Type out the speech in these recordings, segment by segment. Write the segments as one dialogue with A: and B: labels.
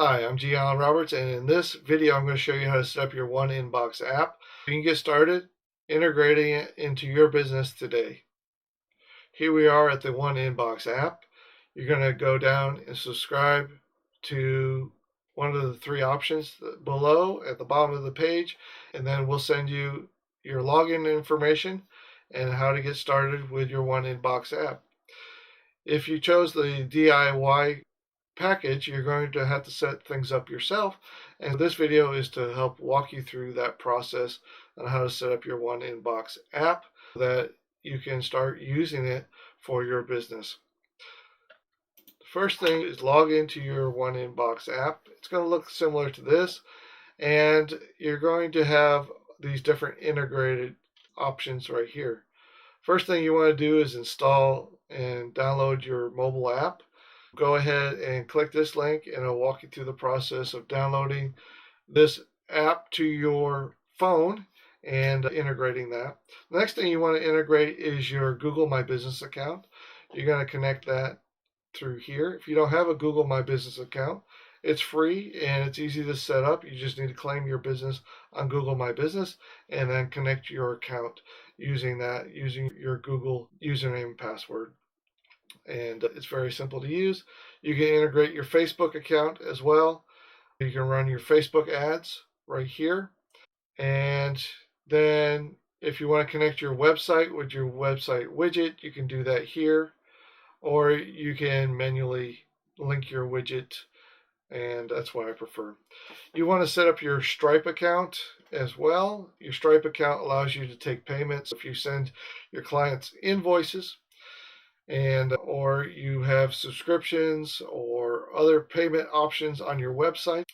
A: Hi, I'm Allan Roberts, and in this video I'm going to show you how to set up your One Inbox app. You can get started integrating it into your business today. Here we are at the One Inbox app. You're going to go down and subscribe to one of the three options below at the bottom of the page, and then we'll send you your login information and how to get started with your One Inbox app. If you chose the DIY package, you're going to have to set things up yourself, and this video is to help walk you through that process on how to set up your One Inbox app so that you can start using it for your business. The first thing is log into your One Inbox app. It's going to look similar to this, and you're going to have these different integrated options right here. First thing you want to do is install and download your mobile app. Go ahead and click this link and it'll walk you through the process of downloading this app to your phone and integrating that. The next thing you want to integrate is your Google My Business account. You're going to connect that through here. If you don't have a Google My Business account, it's free and it's easy to set up. You just need to claim your business on Google My Business and then connect your account using your Google username and password. And it's very simple to use. You can integrate your Facebook account as well. You can run your Facebook ads right here. And then if you want to connect your website with your website widget, you can do that here. Or you can manually link your widget, and that's what I prefer. You want to set up your Stripe account as well. Your Stripe account allows you to take payments if you send your clients invoices, and or you have subscriptions or other payment options on your website.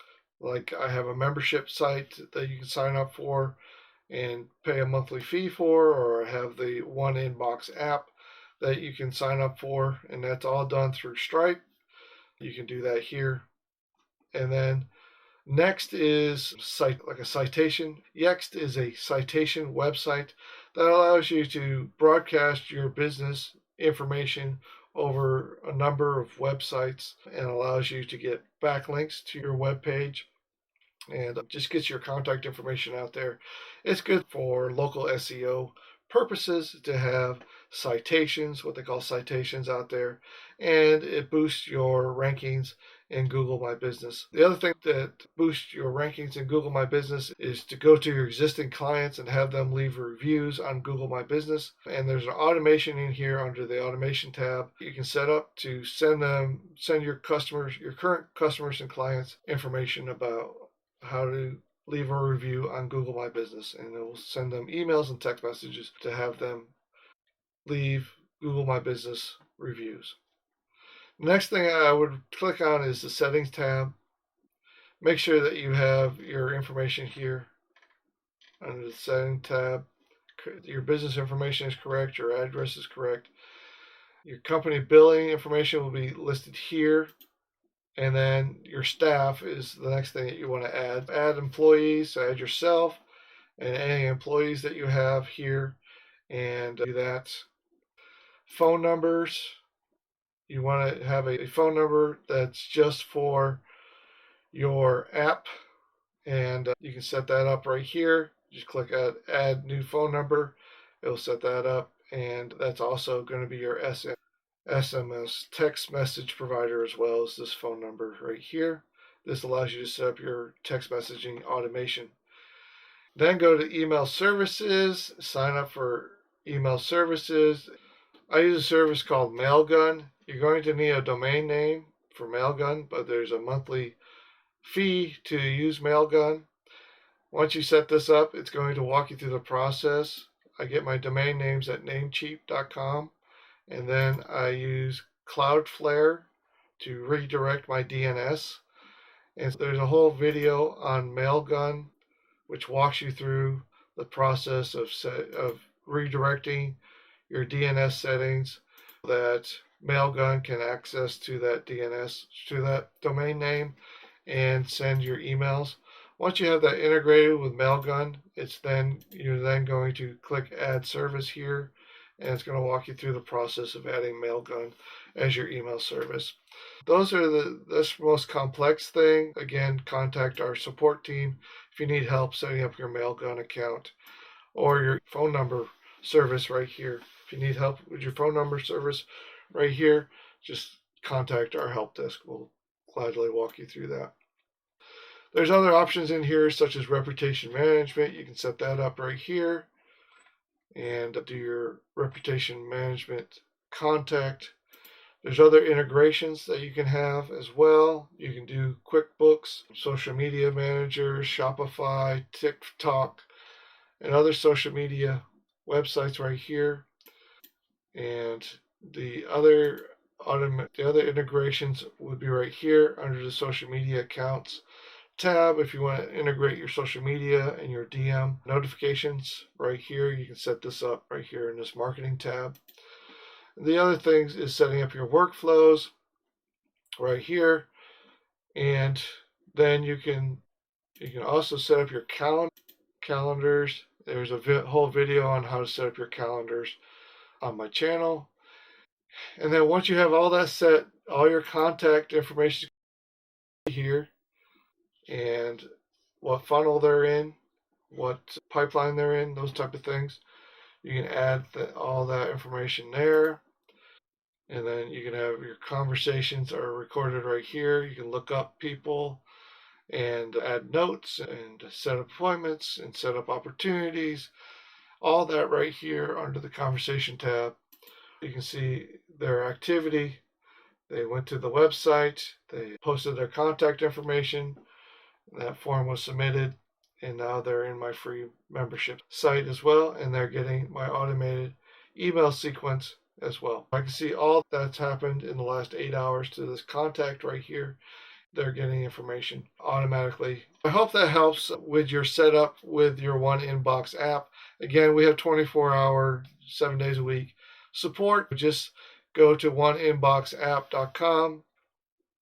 A: Like I have a membership site that you can sign up for and pay a monthly fee for, or I have the One Inbox app that you can sign up for, and that's all done through Stripe. You can do that here. And then next is like a citation. Yext is a citation website that allows you to broadcast your business information over a number of websites and allows you to get backlinks to your web page and just gets your contact information out there. It's good for local SEO purposes to have citations, what they call citations, out there, and it boosts your rankings in Google My Business. The other thing that boosts your rankings in Google My Business is to go to your existing clients and have them leave reviews on Google My Business. And there's an automation in here under the automation tab you can set up to send your customers, your current customers and clients, information about how to leave a review on Google My Business, and it will send them emails and text messages to have them leave Google My Business reviews. Next thing I would click on is the settings tab. Make sure that you have your information here under the setting tab. Your business information is correct, your address is correct. Your company billing information will be listed here. And then your staff is the next thing that you want to add. Add employees, so add yourself and any employees that you have here, and do that. Phone numbers. You want to have a phone number that's just for your app, and you can set that up right here. Just click add new phone number. It'll set that up, and that's also going to be your SMS text message provider as well as this phone number right here. This allows you to set up your text messaging automation. Then go to email services, sign up for email services. I use a service called Mailgun. You're going to need a domain name for Mailgun, but there's a monthly fee to use Mailgun. Once you set this up, it's going to walk you through the process. I get my domain names at namecheap.com. And then I use Cloudflare to redirect my DNS. And there's a whole video on Mailgun which walks you through the process of redirecting your DNS settings so that Mailgun can access to that DNS, to that domain name, and send your emails. Once you have that integrated with Mailgun, you're then going to click Add Service here, and it's going to walk you through the process of adding Mailgun as your email service. Those are the most complex thing. Again, contact our support team if you need help setting up your Mailgun account or your phone number service right here. If you need help with your phone number service right here, just contact our help desk. We'll gladly walk you through that. There's other options in here such as reputation management. You can set that up right here and do your reputation management contact. There's other integrations that you can have as well. You can do QuickBooks, social media managers, Shopify, TikTok, and other social media websites right here. And the other integrations would be right here under the social media accounts tab. If you want to integrate your social media and your DM notifications right here, you can set this up right here in this marketing tab. The other things is setting up your workflows right here, and then you can also set up your calendars. There's a whole video on how to set up your calendars on my channel. And then once you have all that set, all your contact information here, and what funnel they're in, what pipeline they're in, those type of things. You can add all that information there. And then you can have your conversations are recorded right here. You can look up people and add notes and set appointments and set up opportunities. All that right here under the conversation tab. You can see their activity. They went to the website. They posted their contact information. That form was submitted, and now they're in my free membership site as well, and they're getting my automated email sequence as well. I can see all that's happened in the last 8 hours to this contact right here. They're getting information automatically. I hope that helps with your setup with your One Inbox app. Again, we have 24-hour, 7 days a week support. Just go to oneinboxapp.com,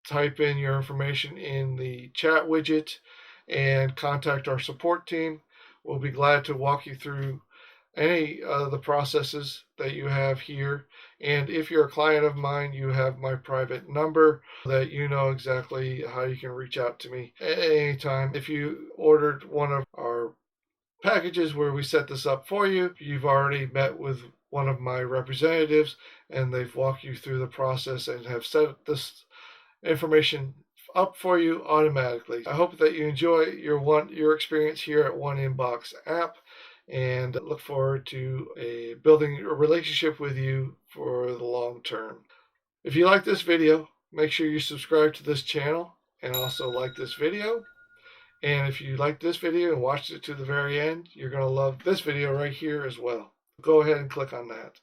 A: type in your information in the chat widget, and contact our support team. We'll be glad to walk you through any of the processes that you have here. And if you're a client of mine, you have my private number that you know exactly how you can reach out to me at any time. If you ordered one of our packages where we set this up for you, you've already met with one of my representatives and they've walked you through the process and have set this information up for you automatically. I hope that you enjoy your experience here at One Inbox app, and look forward to building a relationship with you for the long term. If you like this video, make sure you subscribe to this channel and also like this video. And if you like this video and watched it to the very end, you're going to love this video right here as well. Go ahead and click on that.